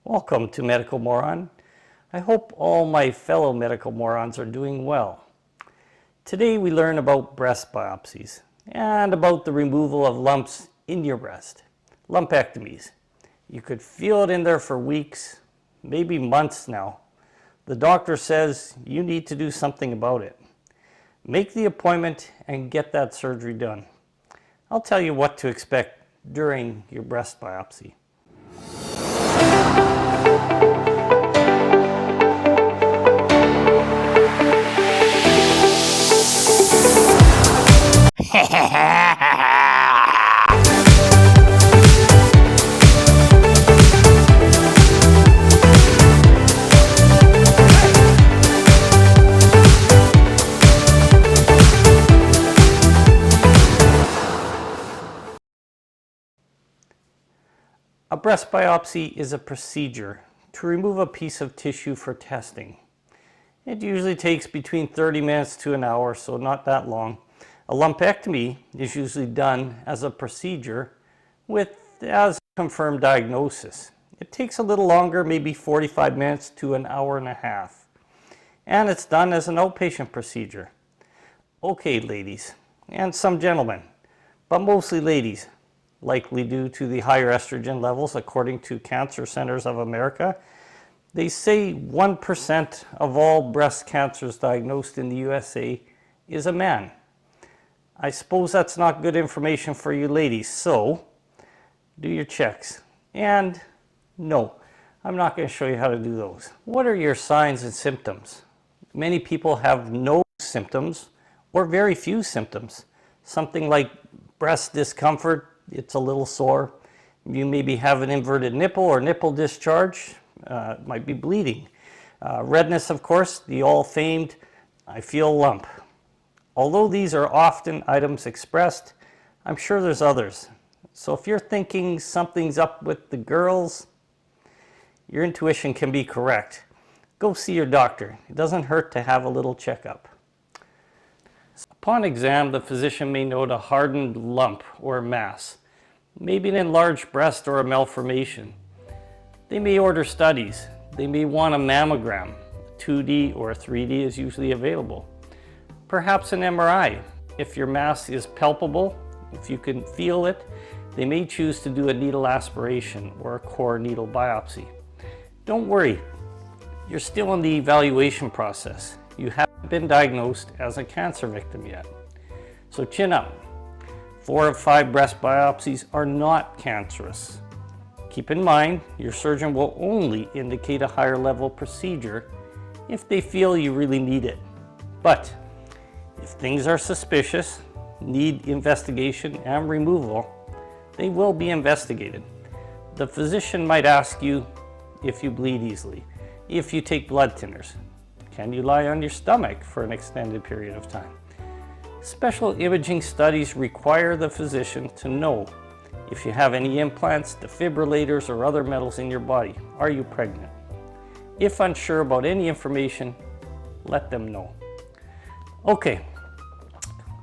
Welcome to Medical Moron. I hope all my fellow medical morons are doing well. Today we learn about breast biopsies and about the removal of lumps in your breast, lumpectomies. You could feel it in there for weeks, maybe months now. The doctor says you need to do something about it. Make the appointment and get that surgery done. I'll tell you what to expect during your breast biopsy. A breast biopsy is a procedure to remove a piece of tissue for testing. It usually takes between 30 minutes to an hour, so not that long. A lumpectomy is usually done as a procedure as a confirmed diagnosis. It takes a little longer, maybe 45 minutes to an hour and a half. And it's done as an outpatient procedure. Okay, ladies, and some gentlemen, but mostly ladies, likely due to the higher estrogen levels according to Cancer Centers of America. They say 1% of all breast cancers diagnosed in the USA is a man. I suppose that's not good information for you ladies, so do your checks. And no, I'm not going to show you how to do those. What are your signs and symptoms? Many people have no symptoms or very few symptoms. Something like breast discomfort, it's a little sore. You maybe have an inverted nipple or nipple discharge, might be bleeding. Redness, of course, the all-famed, I feel a lump. Although these are often items expressed, I'm sure there's others. So if you're thinking something's up with the girls, your intuition can be correct. Go see your doctor. It doesn't hurt to have a little checkup. Upon exam, the physician may note a hardened lump or mass, maybe an enlarged breast or a malformation. They may order studies. They may want a mammogram. 2D or 3D is usually available. Perhaps an MRI. If your mass is palpable, if you can feel it, they may choose to do a needle aspiration or a core needle biopsy. Don't worry, you're still in the evaluation process. You haven't been diagnosed as a cancer victim yet. So chin up. 4 of 5 breast biopsies are not cancerous. Keep in mind, your surgeon will only indicate a higher level procedure if they feel you really need it. But if things are suspicious, need investigation and removal, they will be investigated. The physician might ask you if you bleed easily, if you take blood thinners. Can you lie on your stomach for an extended period of time? Special imaging studies require the physician to know if you have any implants, defibrillators, or other metals in your body. Are you pregnant? If unsure about any information, let them know. Okay,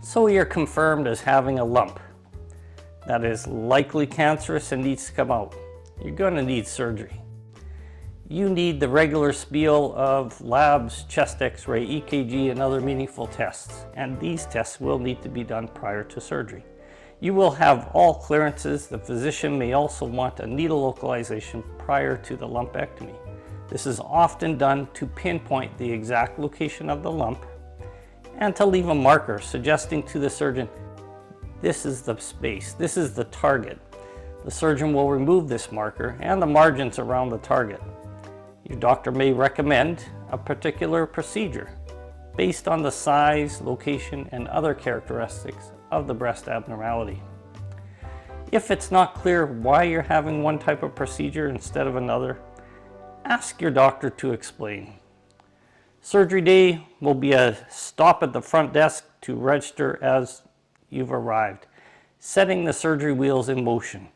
so you're confirmed as having a lump that is likely cancerous and needs to come out. You're going to need surgery. You need the regular spiel of labs, chest x-ray, EKG, and other meaningful tests. And these tests will need to be done prior to surgery. You will have all clearances. The physician may also want a needle localization prior to the lumpectomy. This is often done to pinpoint the exact location of the lump and to leave a marker suggesting to the surgeon, this is the space, this is the target. The surgeon will remove this marker and the margins around the target. Your doctor may recommend a particular procedure based on the size, location, and other characteristics of the breast abnormality. If it's not clear why you're having one type of procedure instead of another, ask your doctor to explain. Surgery day will be a stop at the front desk to register as you've arrived, setting the surgery wheels in motion.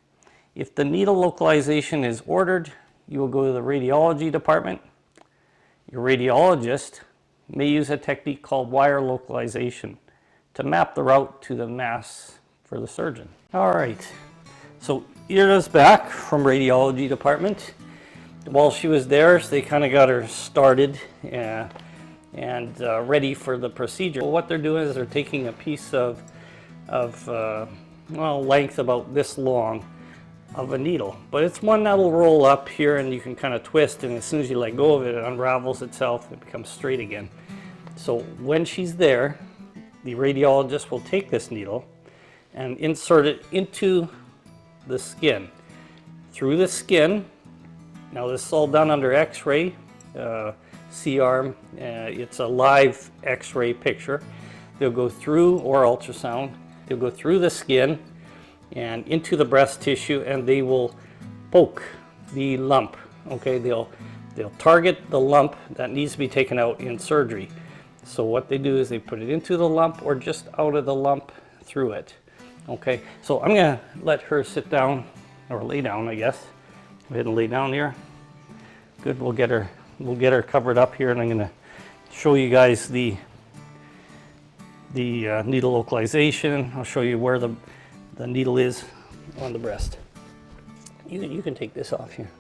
If the needle localization is ordered, you will go to the radiology department. Your radiologist may use a technique called wire localization to map the route to the mass for the surgeon. All right, so Ira's back from radiology department. while she was there, they kind of got her started and ready for the procedure. Well, what they're doing is they're taking a piece of well, length about this long of a needle, but it's one that'll roll up here and you can kind of twist, and as soon as you let go of it, it unravels itself and it becomes straight again. So when she's there, the radiologist will take this needle and insert it into the skin. Through the skin, now this is all done under x-ray, C-arm, it's a live x-ray picture. They'll go through, or ultrasound, they'll go through the skin and into the breast tissue, and they will poke the lump. Okay, they'll target the lump that needs to be taken out in surgery. So what they do is they put it into the lump or just out of the lump through it. Okay, so I'm gonna let her sit down, or lay down, I guess. Go ahead and lay down here. Good, we'll get her covered up here, and I'm gonna show you guys the needle localization. I'll show you where the needle is on the breast. You can take this off here.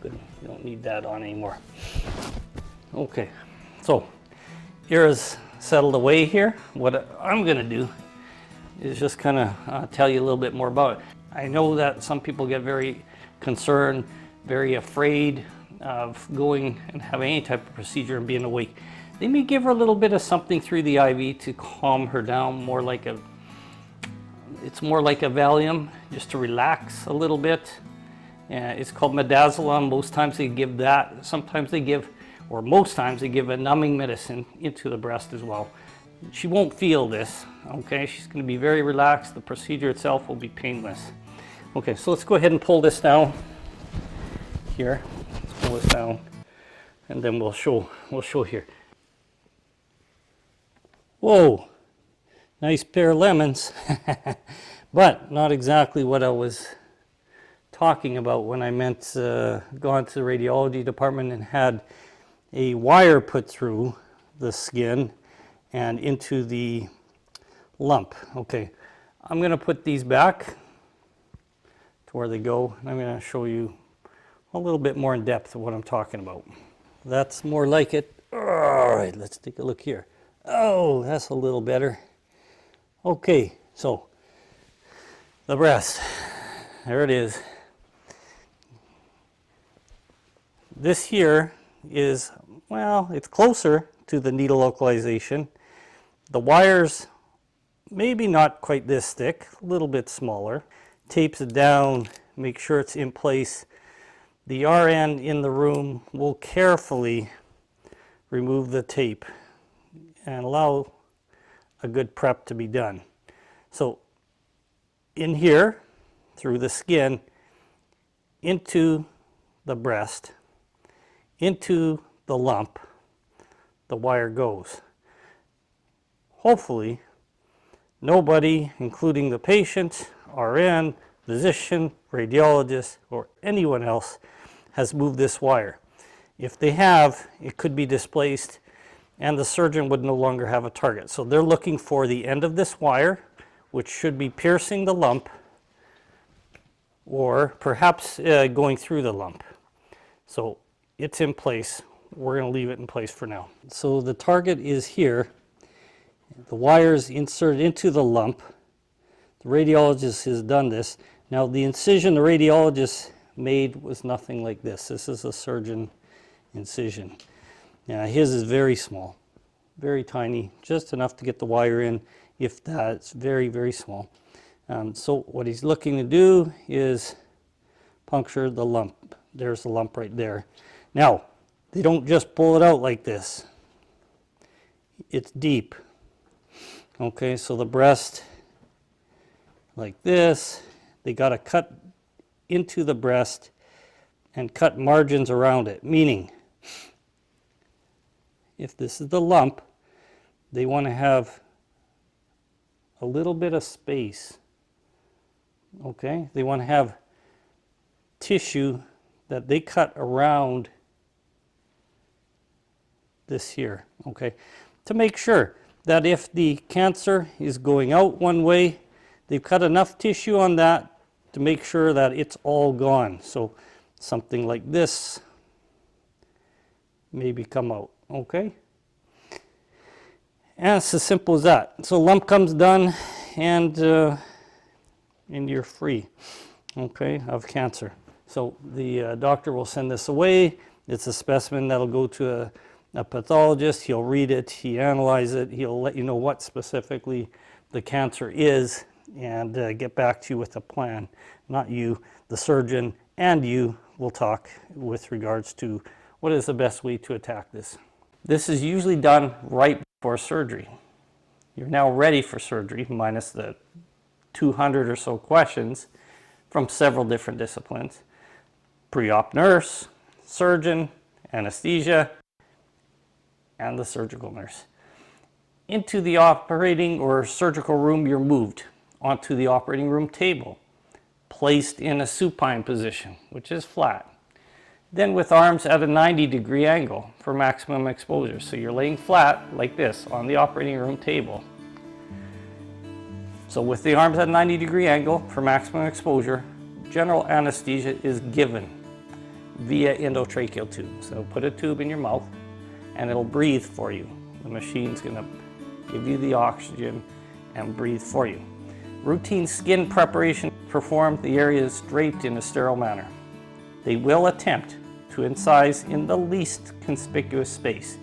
Good, you don't need that on anymore. Okay, so Ira's settled away here. What I'm gonna do is just kind of tell you a little bit more about it. I know that some people get very concerned, very afraid of going and having any type of procedure and being awake. They may give her a little bit of something through the IV to calm her down, it's more like a Valium, just to relax a little bit. It's called midazolam. Most times they give that. Sometimes they give, or most times they give a numbing medicine into the breast as well. She won't feel this, okay? She's going to be very relaxed. The procedure itself will be painless. Okay, so let's go ahead and pull this down here. Let's pull this down, and then we'll show here. Whoa, nice pair of lemons, but not exactly what I was talking about when I meant gone to the radiology department and had a wire put through the skin and into the lump. Okay, I'm going to put these back to where they go, and I'm going to show you a little bit more in depth of what I'm talking about. That's more like it. All right, let's take a look here. Oh, that's a little better. Okay, so the breast, there it is. This here is, well, it's closer to the needle localization. The wires, maybe not quite this thick, a little bit smaller. Tapes it down, make sure it's in place. The RN in the room will carefully remove the tape and allow a good prep to be done. So in here, through the skin, into the breast, into the lump, the wire goes. Hopefully, nobody, including the patient, RN, physician, radiologist, or anyone else, has moved this wire. If they have, it could be displaced and the surgeon would no longer have a target. So they're looking for the end of this wire, which should be piercing the lump or perhaps going through the lump. So it's in place. We're going to leave it in place for now. So the target is here. The wire is inserted into the lump. The radiologist has done this. Now the incision the radiologist made was nothing like this. This is a surgeon incision. Now his is very small, very tiny, just enough to get the wire in. If that, it's very, very small. So what he's looking to do is puncture the lump. There's the lump right there. Now, they don't just pull it out like this. It's deep. Okay, so the breast, like this, they got to cut into the breast and cut margins around it, meaning if this is the lump, they want to have a little bit of space. Okay, they want to have tissue that they cut around this here, okay, to make sure that if the cancer is going out one way, they've cut enough tissue on that to make sure that it's all gone. So something like this maybe come out, okay? And it's as simple as that. So lump comes done, and you're free, okay, of cancer. So the doctor will send this away. It's a specimen that'll go to a pathologist. He'll read it, he analyze it, he'll let you know what specifically the cancer is, and get back to you with a plan. Not you, the surgeon, and you will talk with regards to what is the best way to attack this. This is usually done right before surgery. You're now ready for surgery, minus the 200 or so questions from several different disciplines. Pre-op nurse, surgeon, anesthesia, and the surgical nurse. Into the operating or surgical room, you're moved onto the operating room table, placed in a supine position, which is flat. Then with arms at a 90-degree angle for maximum exposure. So you're laying flat like this on the operating room table. So with the arms at a 90-degree angle for maximum exposure, general anesthesia is given via endotracheal tube. So put a tube in your mouth and it'll breathe for you. The machine's gonna give you the oxygen and breathe for you. Routine skin preparation performed, the area is draped in a sterile manner. They will attempt to incise in the least conspicuous space,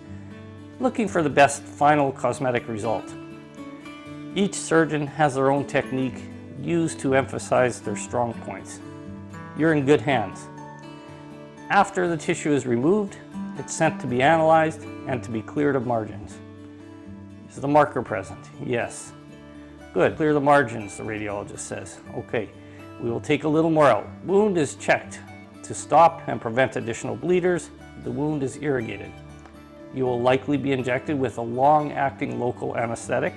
looking for the best final cosmetic result. Each surgeon has their own technique used to emphasize their strong points. You're in good hands. After the tissue is removed, it's sent to be analyzed and to be cleared of margins. Is the marker present? Yes. Good. Clear the margins, the radiologist says. Okay, we will take a little more out. Wound is checked to stop and prevent additional bleeders. The wound is irrigated. You will likely be injected with a long-acting local anesthetic.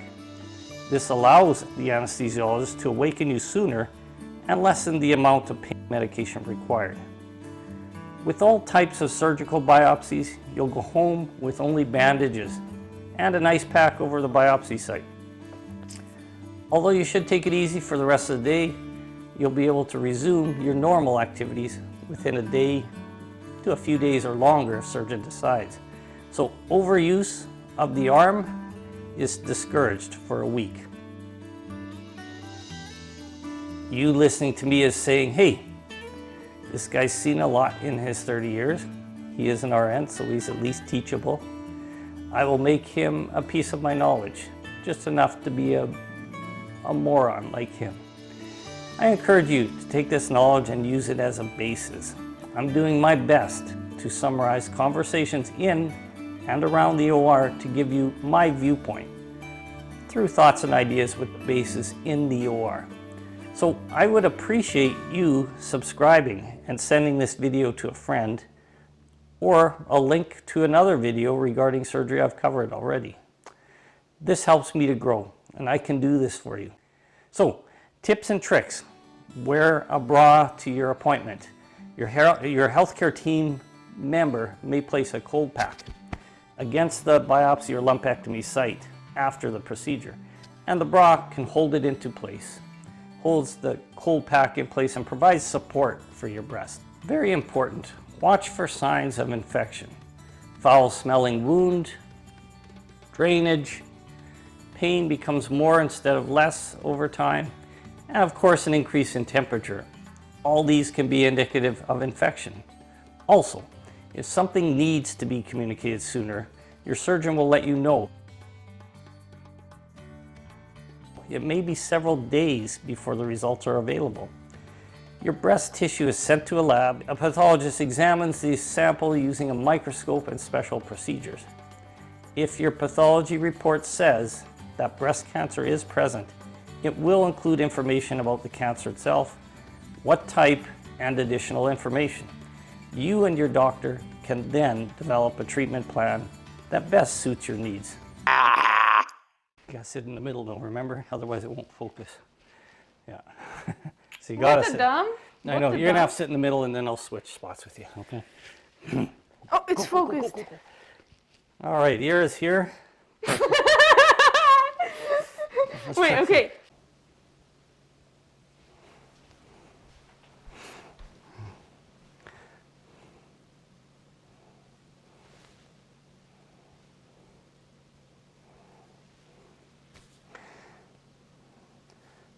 This allows the anesthesiologist to awaken you sooner and lessen the amount of pain medication required. With all types of surgical biopsies, you'll go home with only bandages and an ice pack over the biopsy site. Although you should take it easy for the rest of the day, you'll be able to resume your normal activities within a day to a few days or longer if surgeon decides. So overuse of the arm is discouraged for a week. You listening to me is saying, hey, this guy's seen a lot in his 30 years. He is an RN, so he's at least teachable. I will make him a piece of my knowledge, just enough to be a moron like him. I encourage you to take this knowledge and use it as a basis. I'm doing my best to summarize conversations in and around the OR to give you my viewpoint through thoughts and ideas with basis in the OR. So I would appreciate you subscribing and sending this video to a friend, or a link to another video regarding surgery I've covered already. This helps me to grow, and I can do this for you. So, tips and tricks. Wear a bra to your appointment. Your healthcare team member may place a cold pack against the biopsy or lumpectomy site after the procedure, and the bra can hold it into place. Holds the cold pack in place and provides support for your breast. Very important. Watch for signs of infection. Foul smelling wound, drainage, pain becomes more instead of less over time, and of course an increase in temperature. All these can be indicative of infection. Also, if something needs to be communicated sooner, your surgeon will let you know. It may be several days before the results are available. Your breast tissue is sent to a lab. A pathologist examines the sample using a microscope and special procedures. If your pathology report says that breast cancer is present, it will include information about the cancer itself, what type, and additional information. You and your doctor can then develop a treatment plan that best suits your needs. You gotta sit in the middle though, remember? Otherwise it won't focus. Yeah. So you gotta sit. Dumb? I know, you're gonna have to sit in the middle and then I'll switch spots with you, okay? Oh, it's focused. All right, ear is here. Wait, okay.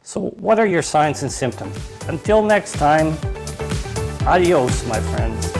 So what are your signs and symptoms? Until next time, adios, my friends.